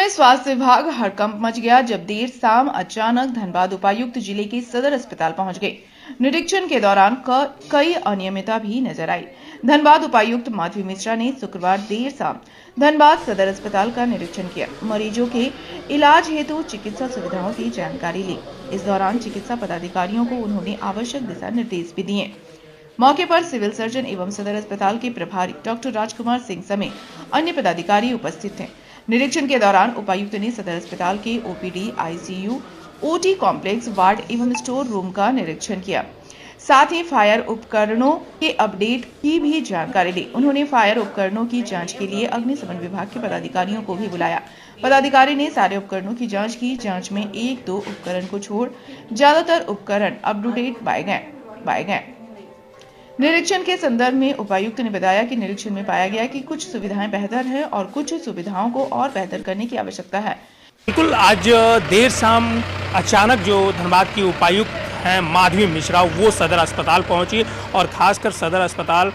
में स्वास्थ्य विभाग हड़कंप मच गया जब देर शाम अचानक धनबाद उपायुक्त जिले के सदर अस्पताल पहुंच गए। निरीक्षण के दौरान कई अनियमितता भी नजर आई। धनबाद उपायुक्त माधवी मिश्रा ने शुक्रवार देर शाम धनबाद सदर अस्पताल का निरीक्षण किया। मरीजों के इलाज हेतु चिकित्सा सुविधाओं की जानकारी ली। इस दौरान चिकित्सा पदाधिकारियों को उन्होंने आवश्यक दिशा निर्देश भी दिए। मौके पर सिविल सर्जन एवं सदर अस्पताल के प्रभारी डॉक्टर राजकुमार सिंह समेत अन्य पदाधिकारी उपस्थित थे। निरीक्षण के दौरान उपायुक्त ने सदर अस्पताल के OPD, ICU, OT complex, ward एवं स्टोर रूम का निरीक्षण किया। साथ ही फायर उपकरणों के अपडेट की भी जानकारी ली। उन्होंने फायर उपकरणों की जांच के लिए अग्निशमन विभाग के पदाधिकारियों को भी बुलाया। पदाधिकारी ने सारे उपकरणों की जांच की। जांच में 1-2 उपकरण को छोड़ ज्यादातर उपकरण अप टू डेट पाए गए। निरीक्षण के संदर्भ में उपायुक्त ने बताया कि निरीक्षण में पाया गया कि कुछ सुविधाएं बेहतर है और कुछ सुविधाओं को और बेहतर करने की आवश्यकता है। बिल्कुल, आज देर शाम अचानक जो धनबाद की उपायुक्त हैं माधवी मिश्रा, वो सदर अस्पताल पहुंची और खासकर सदर अस्पताल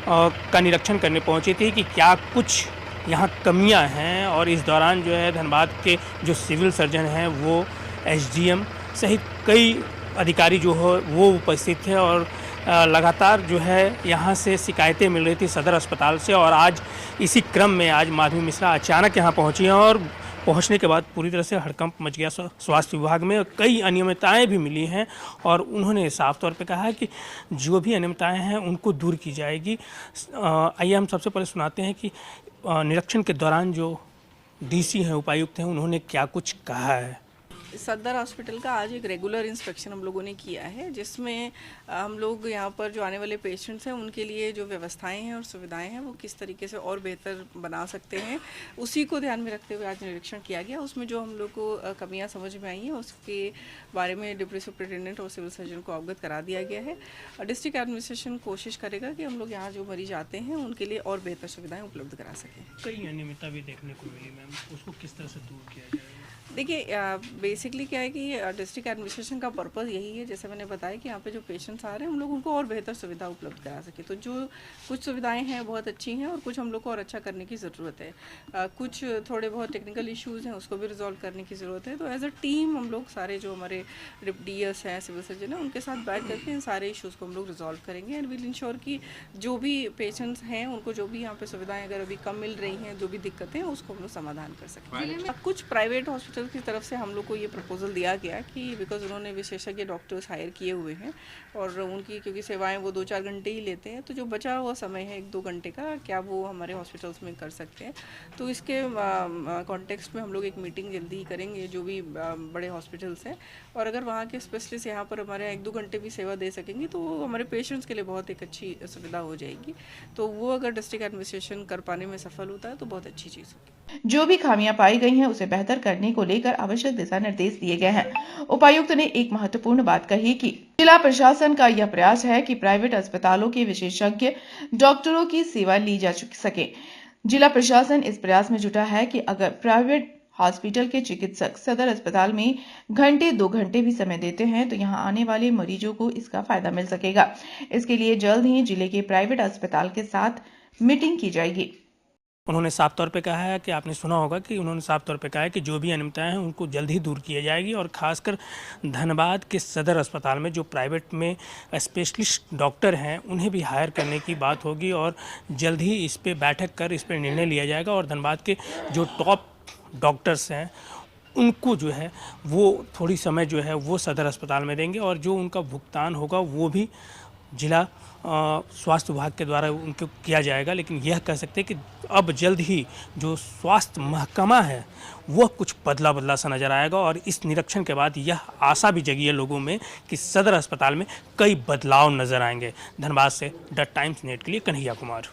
का निरीक्षण करने पहुंची थी कि क्या कुछ यहाँ कमियां हैं। और इस दौरान जो है धनबाद के जो सिविल सर्जन हैं वो एसडीएम सहित कई अधिकारी जो हो वो उपस्थित थे और लगातार जो है यहाँ से शिकायतें मिल रही थी सदर अस्पताल से। और आज इसी क्रम में आज माधवी मिश्रा अचानक यहाँ पहुँची हैं और पहुँचने के बाद पूरी तरह से हड़कंप मच गया स्वास्थ्य विभाग में। कई अनियमितताएं भी मिली हैं और उन्होंने साफ तौर पे कहा है कि जो भी अनियमितताएं हैं उनको दूर की जाएगी। आइए हम सबसे पहले सुनाते हैं कि निरीक्षण के दौरान जो डीसी हैं, उपायुक्त हैं, उन्होंने क्या कुछ कहा है। सदर हॉस्पिटल का आज एक रेगुलर इंस्पेक्शन हम लोगों ने किया है, जिसमें हम लोग यहाँ पर जो आने वाले पेशेंट्स हैं उनके लिए जो व्यवस्थाएं हैं और सुविधाएं हैं वो किस तरीके से और बेहतर बना सकते हैं, उसी को ध्यान में रखते हुए आज निरीक्षण किया गया। उसमें जो हम लोग को कमियाँ समझ में आई हैं उसके बारे में डिप्टी सुपरिटेंडेंट और सिविल सर्जन को अवगत करा दिया गया है। डिस्ट्रिक्ट एडमिनिस्ट्रेशन कोशिश करेगा कि हम लोग यहाँ जो मरीज आते हैं उनके लिए और बेहतर सुविधाएँ उपलब्ध करा सकें। कई अनियमितता भी देखने को मिली मैम, उसको किस तरह से दूर किया जाए? देखिए, बेसिकली क्या है कि डिस्ट्रिक्ट एडमिनिस्ट्रेशन का पर्पज़ यही है, जैसे मैंने बताया कि यहाँ पे जो पेशेंट्स आ रहे हैं हम लोग उनको और बेहतर सुविधा उपलब्ध करा सके। तो जो कुछ सुविधाएं हैं बहुत अच्छी हैं और कुछ हम लोग को और अच्छा करने की ज़रूरत है। कुछ थोड़े बहुत टेक्निकल इश्यूज़ हैं उसको भी रिजॉल्व करने की ज़रूरत है। तो एज अ टीम हम लोग सारे जो हमारे डीएस हैं, सिविल सर्जन हैं, उनके साथ बैठ करके इन सारे इशूज़ को हम लोग रिजॉल्व करेंगे एंड विल इंश्योर कि जो भी पेशेंट्स हैं उनको जो भी यहाँ पे सुविधाएँ अगर अभी कम मिल रही हैं, जो भी दिक्कतें हैं उसको हम लोग समाधान कर सकें। कुछ प्राइवेट हॉस्पिटल की तरफ से हम लोग को ये प्रपोजल दिया गया कि बिकॉज उन्होंने विशेषज्ञ डॉक्टर्स हायर किए हुए हैं और उनकी क्योंकि सेवाएं वो 2-4 घंटे ही लेते हैं, तो जो बचा हुआ समय है 1-2 घंटे का, क्या वो हमारे हॉस्पिटल्स में कर सकते हैं। तो इसके कॉन्टेक्स्ट में हम लोग एक मीटिंग जल्दी ही करेंगे जो भी बड़े हॉस्पिटल्स हैं, और अगर वहाँ के स्पेशलिस्ट यहाँ पर हमारे 1-2 घंटे भी सेवा दे सकेंगे तो वो हमारे पेशेंट्स के लिए बहुत एक अच्छी सुविधा हो जाएगी। तो वो अगर डिस्ट्रिक्ट एडमिनिस्ट्रेशन कर पाने में सफल होता है तो बहुत अच्छी चीज़ होगी। जो भी खामियां पाई गई हैं उसे बेहतर करने को लेकर आवश्यक दिशा निर्देश दिए गए हैं। उपायुक्त ने एक महत्वपूर्ण बात कही कि जिला प्रशासन का यह प्रयास है कि प्राइवेट अस्पतालों के विशेषज्ञ डॉक्टरों की सेवा ली जा सके। जिला प्रशासन इस प्रयास में जुटा है कि अगर प्राइवेट हॉस्पिटल के चिकित्सक सदर अस्पताल में 1-2 घंटे भी समय देते हैं तो यहां आने वाले मरीजों को इसका फायदा मिल सकेगा। इसके लिए जल्द ही जिले के प्राइवेट अस्पताल के साथ मीटिंग की जाएगी। उन्होंने साफ तौर पे कहा है कि आपने सुना होगा कि उन्होंने साफ तौर पे कहा है कि जो भी अनियमितताएं हैं उनको जल्द ही दूर किया जाएगी। और खासकर धनबाद के सदर अस्पताल में जो प्राइवेट में स्पेशलिस्ट डॉक्टर हैं उन्हें भी हायर करने की बात होगी और जल्द ही इस पे बैठक कर इस पे निर्णय लिया जाएगा। और धनबाद के जो टॉप डॉक्टर्स हैं उनको जो है वो थोड़ी समय जो है वो सदर अस्पताल में देंगे और जो उनका भुगतान होगा वो भी जिला स्वास्थ्य विभाग के द्वारा उनको किया जाएगा। लेकिन यह कह सकते हैं कि अब जल्द ही जो स्वास्थ्य महकमा है वह कुछ बदला सा नज़र आएगा। और इस निरीक्षण के बाद यह आशा भी जगी है लोगों में कि सदर अस्पताल में कई बदलाव नज़र आएंगे। धनबाद से द टाइम्स नेट के लिए कन्हैया कुमार।